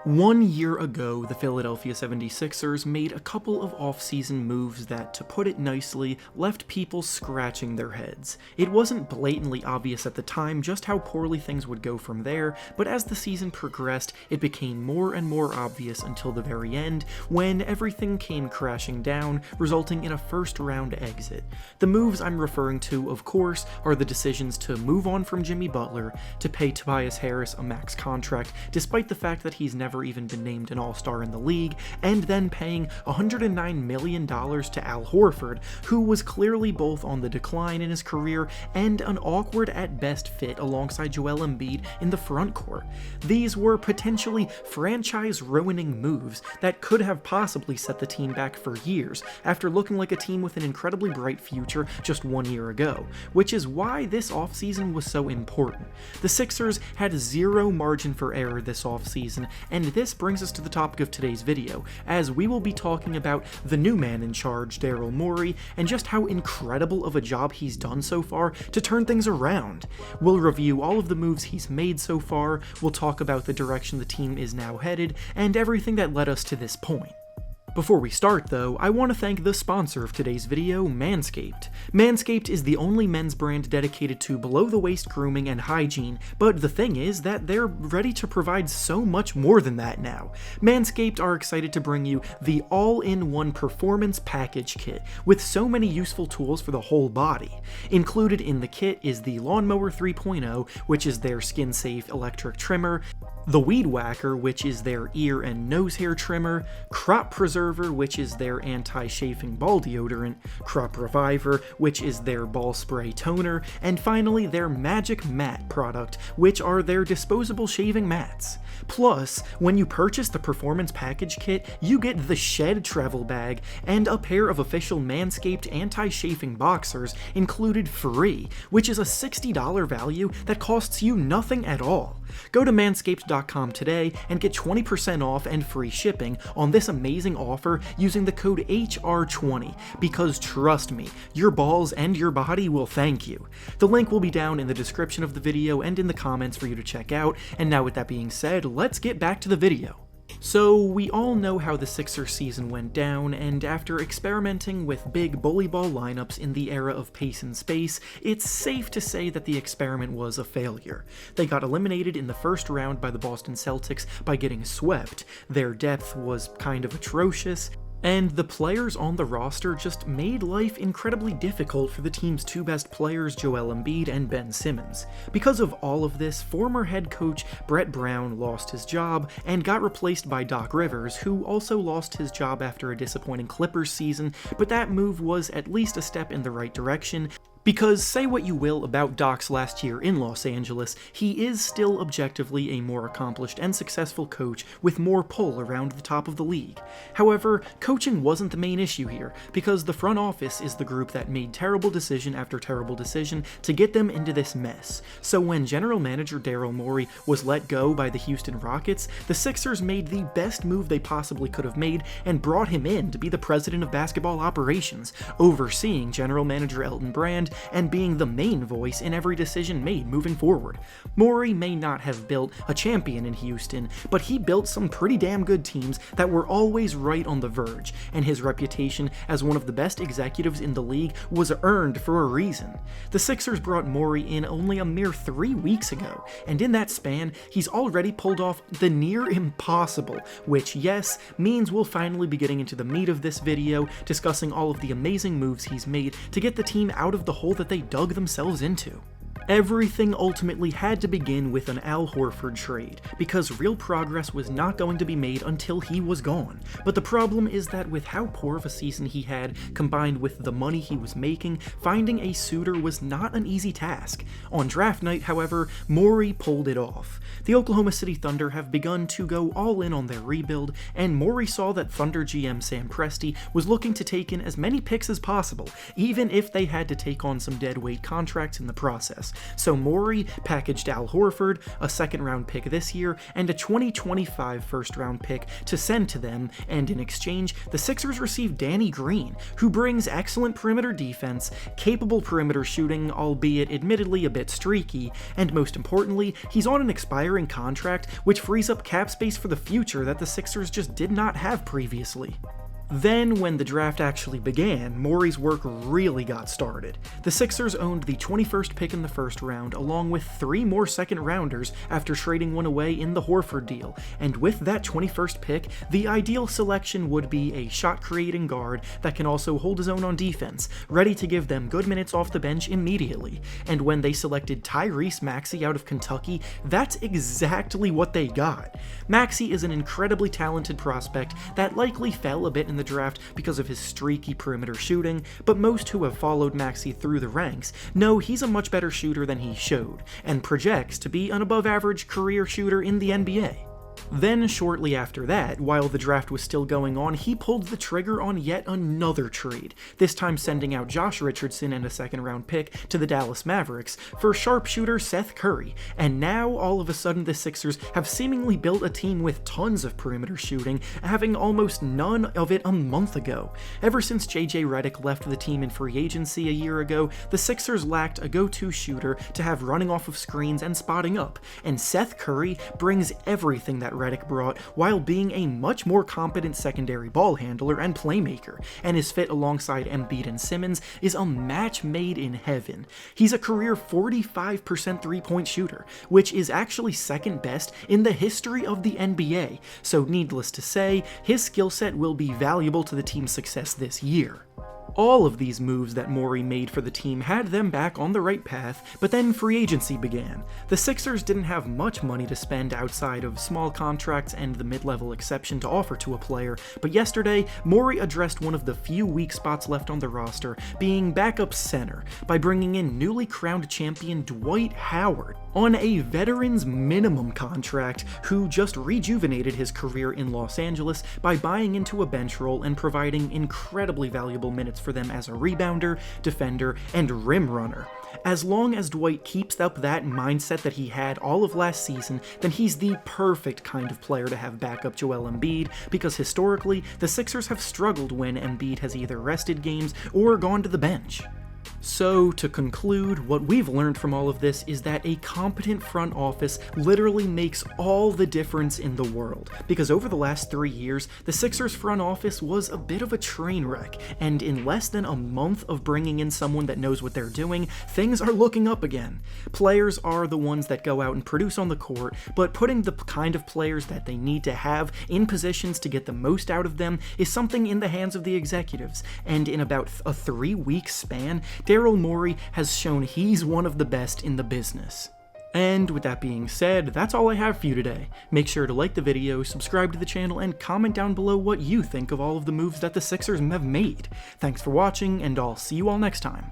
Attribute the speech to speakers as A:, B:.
A: 1 year ago, the Philadelphia 76ers made a couple of off-season moves that, to put it nicely, left people scratching their heads. It wasn't blatantly obvious at the time just how poorly things would go from there, but as the season progressed, it became more and more obvious until the very end, when everything came crashing down, resulting in a first-round exit. The moves I'm referring to, of course, are the decisions to move on from Jimmy Butler, to pay Tobias Harris a max contract, despite the fact that he's never even been named an all-star in the league, and then paying $109 million to Al Horford, who was clearly both on the decline in his career and an awkward at best fit alongside Joel Embiid in the front court. These were potentially franchise-ruining moves that could have possibly set the team back for years, after looking like a team with an incredibly bright future just 1 year ago, which is why this offseason was so important. The Sixers had zero margin for error this offseason, and this brings us to the topic of today's video, as we will be talking about the new man in charge, Daryl Morey, and just how incredible of a job he's done so far to turn things around. We'll review all of the moves he's made so far, we'll talk about the direction the team is now headed, and everything that led us to this point. Before we start though, I want to thank the sponsor of today's video, Manscaped. Manscaped is the only men's brand dedicated to below-the-waist grooming and hygiene, but the thing is that they're ready to provide so much more than that now. Manscaped are excited to bring you the all-in-one performance package kit, with so many useful tools for the whole body. Included in the kit is the Lawnmower 3.0, which is their skin-safe electric trimmer, the Weed Whacker, which is their ear and nose hair trimmer, Crop Preserver, which is their anti-chafing ball deodorant, Crop Reviver, which is their ball spray toner, and finally their Magic Mat product, which are their disposable shaving mats. Plus, when you purchase the Performance Package Kit, you get the Shed travel bag and a pair of official Manscaped anti-chafing boxers included free, which is a $60 value that costs you nothing at all. Go to manscaped.com today and get 20% off and free shipping on this amazing offer using the code HR20, because trust me, your balls and your body will thank you. The link will be down in the description of the video and in the comments for you to check out, and now with that being said, let's get back to the video. So, we all know how the Sixers season went down, and after experimenting with big bully ball lineups in the era of pace and space, it's safe to say that the experiment was a failure. They got eliminated in the first round by the Boston Celtics by getting swept, their depth was kind of atrocious, and the players on the roster just made life incredibly difficult for the team's two best players, Joel Embiid and Ben Simmons. Because of all of this, former head coach Brett Brown lost his job and got replaced by Doc Rivers, who also lost his job after a disappointing Clippers season, but that move was at least a step in the right direction. Because say what you will about Doc's last year in Los Angeles, he is still objectively a more accomplished and successful coach with more pull around the top of the league. However, coaching wasn't the main issue here, because the front office is the group that made terrible decision after terrible decision to get them into this mess. So when general manager Daryl Morey was let go by the Houston Rockets, the Sixers made the best move they possibly could have made and brought him in to be the president of basketball operations, overseeing general manager Elton Brand and being the main voice in every decision made moving forward. Morey may not have built a champion in Houston, but he built some pretty damn good teams that were always right on the verge, and his reputation as one of the best executives in the league was earned for a reason. The Sixers brought Morey in only a mere 3 weeks ago, and in that span, he's already pulled off the near impossible, which, yes, means we'll finally be getting into the meat of this video, discussing all of the amazing moves he's made to get the team out of the hole that they dug themselves into. Everything ultimately had to begin with an Al Horford trade, because real progress was not going to be made until he was gone. But the problem is that with how poor of a season he had, combined with the money he was making, finding a suitor was not an easy task. On draft night, however, Morey pulled it off. The Oklahoma City Thunder have begun to go all in on their rebuild, and Morey saw that Thunder GM Sam Presti was looking to take in as many picks as possible, even if they had to take on some deadweight contracts in the process. So Morey packaged Al Horford, a second-round pick this year, and a 2025 first-round pick to send to them, and in exchange, the Sixers received Danny Green, who brings excellent perimeter defense, capable perimeter shooting, albeit admittedly a bit streaky, and most importantly, he's on an expiring contract which frees up cap space for the future that the Sixers just did not have previously. Then, when the draft actually began, Morey's work really got started. The Sixers owned the 21st pick in the first round, along with 3 more second-rounders after trading one away in the Horford deal, and with that 21st pick, the ideal selection would be a shot-creating guard that can also hold his own on defense, ready to give them good minutes off the bench immediately. And when they selected Tyrese Maxey out of Kentucky, that's exactly what they got. Maxey is an incredibly talented prospect that likely fell a bit in the draft because of his streaky perimeter shooting, but most who have followed Maxey through the ranks know he's a much better shooter than he showed, and projects to be an above-average career shooter in the NBA. Then, shortly after that, while the draft was still going on, he pulled the trigger on yet another trade, this time sending out Josh Richardson and a second-round pick to the Dallas Mavericks for sharpshooter Seth Curry, and now, all of a sudden, the Sixers have seemingly built a team with tons of perimeter shooting, having almost none of it a month ago. Ever since JJ Redick left the team in free agency a year ago, the Sixers lacked a go-to shooter to have running off of screens and spotting up, and Seth Curry brings everything that Redick brought while being a much more competent secondary ball handler and playmaker, and his fit alongside Embiid and Simmons is a match made in heaven. He's a career 45% three-point shooter, which is actually second best in the history of the NBA, so needless to say, his skill set will be valuable to the team's success this year. All of these moves that Morey made for the team had them back on the right path, but then free agency began. The Sixers didn't have much money to spend outside of small contracts and the mid-level exception to offer to a player, but yesterday, Morey addressed one of the few weak spots left on the roster, being backup center, by bringing in newly crowned champion Dwight Howard on a veteran's minimum contract, who just rejuvenated his career in Los Angeles by buying into a bench role and providing incredibly valuable minutes for them as a rebounder, defender, and rim runner. As long as Dwight keeps up that mindset that he had all of last season, then he's the perfect kind of player to have back up Joel Embiid, because historically, the Sixers have struggled when Embiid has either rested games or gone to the bench. So, to conclude, what we've learned from all of this is that a competent front office literally makes all the difference in the world, because over the last 3 years, the Sixers front office was a bit of a train wreck, and in less than a month of bringing in someone that knows what they're doing, things are looking up again. Players are the ones that go out and produce on the court, but putting the kind of players that they need to have in positions to get the most out of them is something in the hands of the executives, and in about a 3-week span, Daryl Morey has shown he's one of the best in the business. And with that being said, that's all I have for you today. Make sure to like the video, subscribe to the channel, and comment down below what you think of all of the moves that the Sixers have made. Thanks for watching, and I'll see you all next time.